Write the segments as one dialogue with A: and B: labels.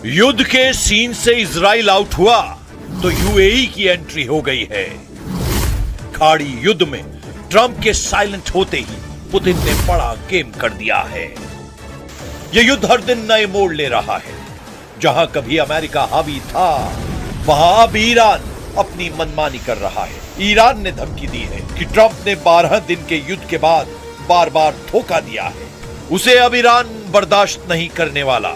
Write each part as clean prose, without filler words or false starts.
A: युद्ध के सीन से इजराइल आउट हुआ तो यूएई की एंट्री हो गई है। खाड़ी युद्ध में ट्रंप के साइलेंट होते ही पुतिन ने बड़ा गेम कर दिया है। यह युद्ध हर दिन नए मोड़ ले रहा है। जहां कभी अमेरिका हावी था, वहां अब ईरान अपनी मनमानी कर रहा है। ईरान ने धमकी दी है कि ट्रंप ने 12 दिन के युद्ध के बाद बार बार धोखा दिया है, उसे अब ईरान बर्दाश्त नहीं करने वाला।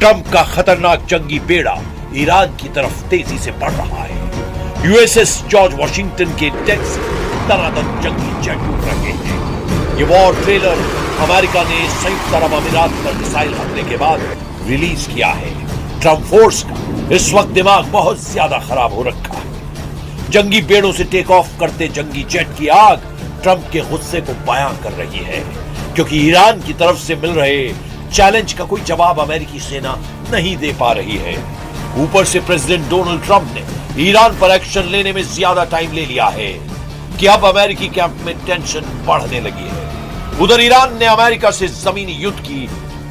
A: ट्रंप का खतरनाक जंगी बेड़ा ईरान की तरफ तेजी से बढ़ रहा है। यूएसएस जॉर्ज वॉशिंगटन के डेक से तनातन जंगी जेट उड़ रहे हैं। ये वॉर ट्रेलर अमेरिका ने संयुक्त अरब अमीरात पर मिसाइल हमले के बाद रिलीज किया है। ट्रंप फोर्स का इस वक्त दिमाग बहुत ज्यादा खराब हो रखा है। जंगी बेड़ों से टेक ऑफ करते जंगी जेट की आग ट्रंप के गुस्से को बयां कर रही है, क्योंकि ईरान की तरफ से मिल रहे चैलेंज का कोई जवाब अमेरिकी सेना नहीं दे पा रही है। ऊपर से प्रेसिडेंट डोनाल्ड ट्रंप ने ईरान पर एक्शन लेने में ज्यादा टाइम ले लिया है कि अब अमेरिकी कैंप में टेंशन बढ़ने लगी है। उधर ईरान ने अमेरिका से जमीनी युद्ध की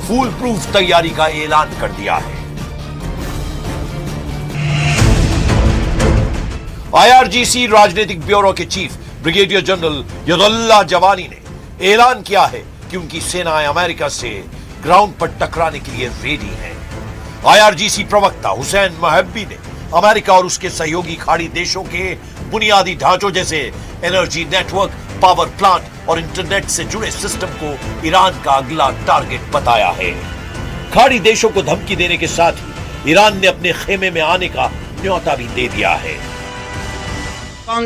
A: फूल प्रूफ तैयारी का ऐलान कर दिया है। आईआरजीसी राजनीतिक ब्यूरो के चीफ ब्रिगेडियर जनरल यदुल्लाह जवानी ने ऐलान किया है कि उनकी सेनाएं अमेरिका से ग्राउंड पर टकराने के लिए रेडी हैं। आईआरजीसी प्रवक्ता हुसैन महब्बी ने अमेरिका और उसके सहयोगी खाड़ी देशों के बुनियादी ढांचों जैसे एनर्जी नेटवर्क, पावर प्लांट और इंटरनेट से जुड़े सिस्टम को ईरान का अगला टारगेट बताया है। खाड़ी देशों को धमकी देने के साथ ही ईरान ने अपने खेमे में आने का न्योता भी दे दिया है।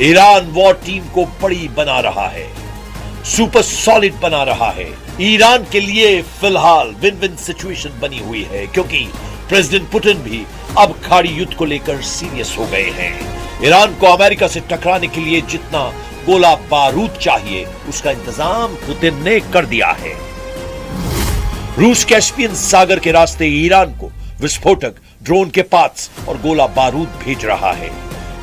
A: ईरान वॉर टीम को बड़ी बना रहा है, सुपर सॉलिड बना रहा है। ईरान के लिए फिलहाल विन विन सिचुएशन बनी हुई है, क्योंकि प्रेसिडेंट पुतिन भी अब खाड़ी युद्ध को लेकर सीरियस हो गए हैं। ईरान को अमेरिका से टकराने के लिए जितना गोला बारूद चाहिए उसका इंतजाम पुतिन ने कर दिया है। रूस कैस्पियन सागर के रास्ते ईरान को विस्फोटक, ड्रोन के पार्ट्स और गोला बारूद भेज रहा है।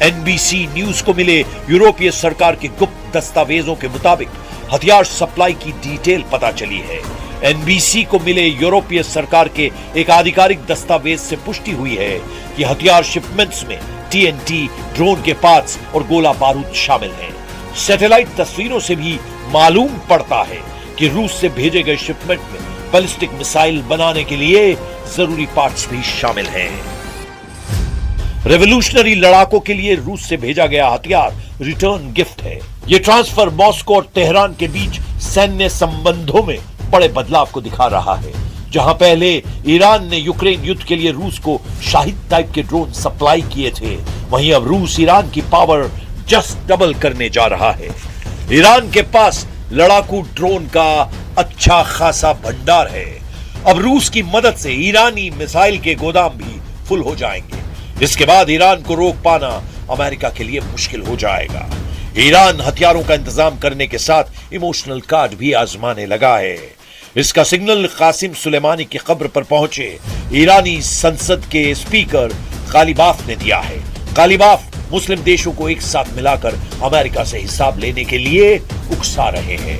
A: एनबीसी न्यूज को मिले यूरोपीय सरकार के गुप्त दस्तावेजों के मुताबिक हथियार सप्लाई की डिटेल पता चली है। एनबीसी को मिले यूरोपीय सरकार के एक आधिकारिक दस्तावेज से पुष्टि हुई है कि हथियार शिपमेंट्स में टीएनटी, ड्रोन के पार्ट्स और गोला बारूद शामिल हैं। सैटेलाइट तस्वीरों से भी मालूम पड़ता है कि रूस से भेजे गए शिपमेंट में बैलिस्टिक मिसाइल बनाने के लिए जरूरी पार्ट्स भी शामिल हैं। रेवोल्यूशनरी लड़ाकों के लिए रूस से भेजा गया हथियार रिटर्न गिफ्ट है। यह ट्रांसफर मॉस्को और तेहरान के बीच सैन्य संबंधों में बड़े बदलाव को दिखा रहा है। जहां पहले ईरान ने यूक्रेन युद्ध के लिए रूस को शाहिद टाइप के ड्रोन सप्लाई किए थे, वहीं अब रूस ईरान की पावर जस्ट डबल करने जा रहा है। ईरान के पास लड़ाकू ड्रोन का अच्छा खासा भंडार है। अब रूस की मदद से ईरानी मिसाइल के गोदाम भी फुल हो जाएंगे। इसके बाद ईरान को रोक पाना अमेरिका के लिए मुश्किल हो जाएगा। ईरान हथियारों का इंतजाम करने के साथ इमोशनल कार्ड भी आजमाने लगा है। इसका सिग्नल कासिम सुलेमानी की कब्र पर पहुंचे ईरानी संसद के स्पीकर कालिबाफ ने दिया है। कालिबाफ मुस्लिम देशों को एक साथ मिलाकर अमेरिका से हिसाब लेने के लिए उकसा रहे हैं।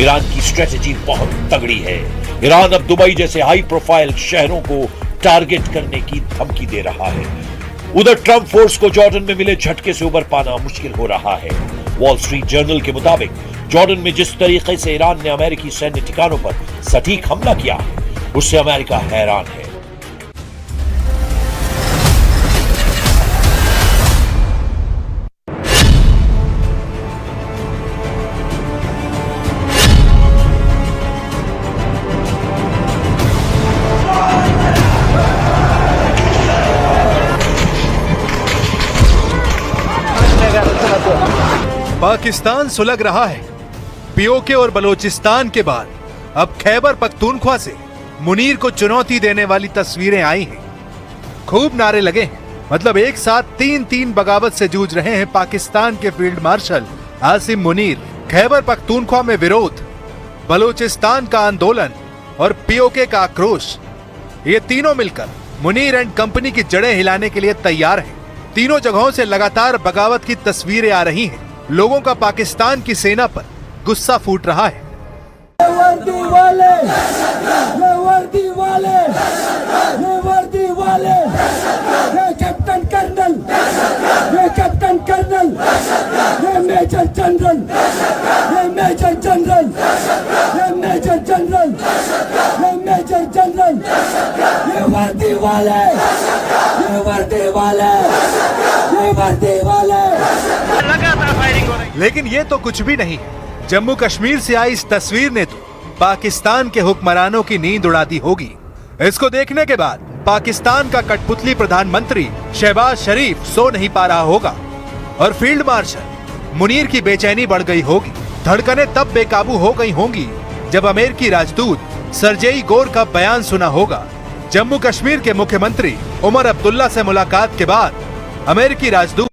A: ईरान की स्ट्रेटेजी बहुत तगड़ी है। ईरान अब दुबई जैसे हाई प्रोफाइल शहरों को टारगेट करने की धमकी दे रहा है। उधर ट्रंप फोर्स को जॉर्डन में मिले झटके से उबर पाना मुश्किल हो रहा है। वॉल स्ट्रीट जर्नल के मुताबिक जॉर्डन में जिस तरीके से ईरान ने अमेरिकी सैन्य ठिकानों पर सटीक हमला किया है, उससे अमेरिका हैरान है।
B: पाकिस्तान सुलग रहा है। पीओके और बलोचिस्तान के बाद अब खैबर पख्तूनख्वा से मुनीर को चुनौती देने वाली तस्वीरें आई हैं। खूब नारे लगे हैं। मतलब एक साथ तीन बगावत से जूझ रहे हैं पाकिस्तान के फील्ड मार्शल आसिम मुनीर। खैबर पख्तूनख्वा में विरोध, बलोचिस्तान का आंदोलन और पीओके का आक्रोश, ये तीनों मिलकर मुनीर एंड कंपनी की जड़ें हिलाने के लिए तैयार हैं। तीनों जगहों से लगातार बगावत की तस्वीरें आ रही हैं। लोगों का पाकिस्तान की सेना पर गुस्सा फूट रहा है।
C: वर्दी वाले, ये वर्दी वाले, ये वर्दी वाले, ये कैप्टन कर्नल, ये कैप्टन कर्नल, ये मेजर जनरल, ये मेजर जनरल, ये मेजर जनरल, ये मेजर जनरल, ये वर्दी वाले, ये वर्दी वाले, ये वर्दी वाले।
B: लेकिन ये तो कुछ भी नहीं है। जम्मू कश्मीर से आई इस तस्वीर ने तो पाकिस्तान के हुक्मरानों की नींद उड़ा दी होगी। इसको देखने के बाद पाकिस्तान का कठपुतली प्रधानमंत्री शहबाज शरीफ सो नहीं पा रहा होगा और फील्ड मार्शल मुनीर की बेचैनी बढ़ गई होगी। धड़कनें तब बेकाबू हो गई होंगी जब अमेरिकी राजदूत सरजेई गोर का बयान सुना होगा। जम्मू कश्मीर के मुख्यमंत्री उमर अब्दुल्ला से मुलाकात के बाद अमेरिकी राजदूत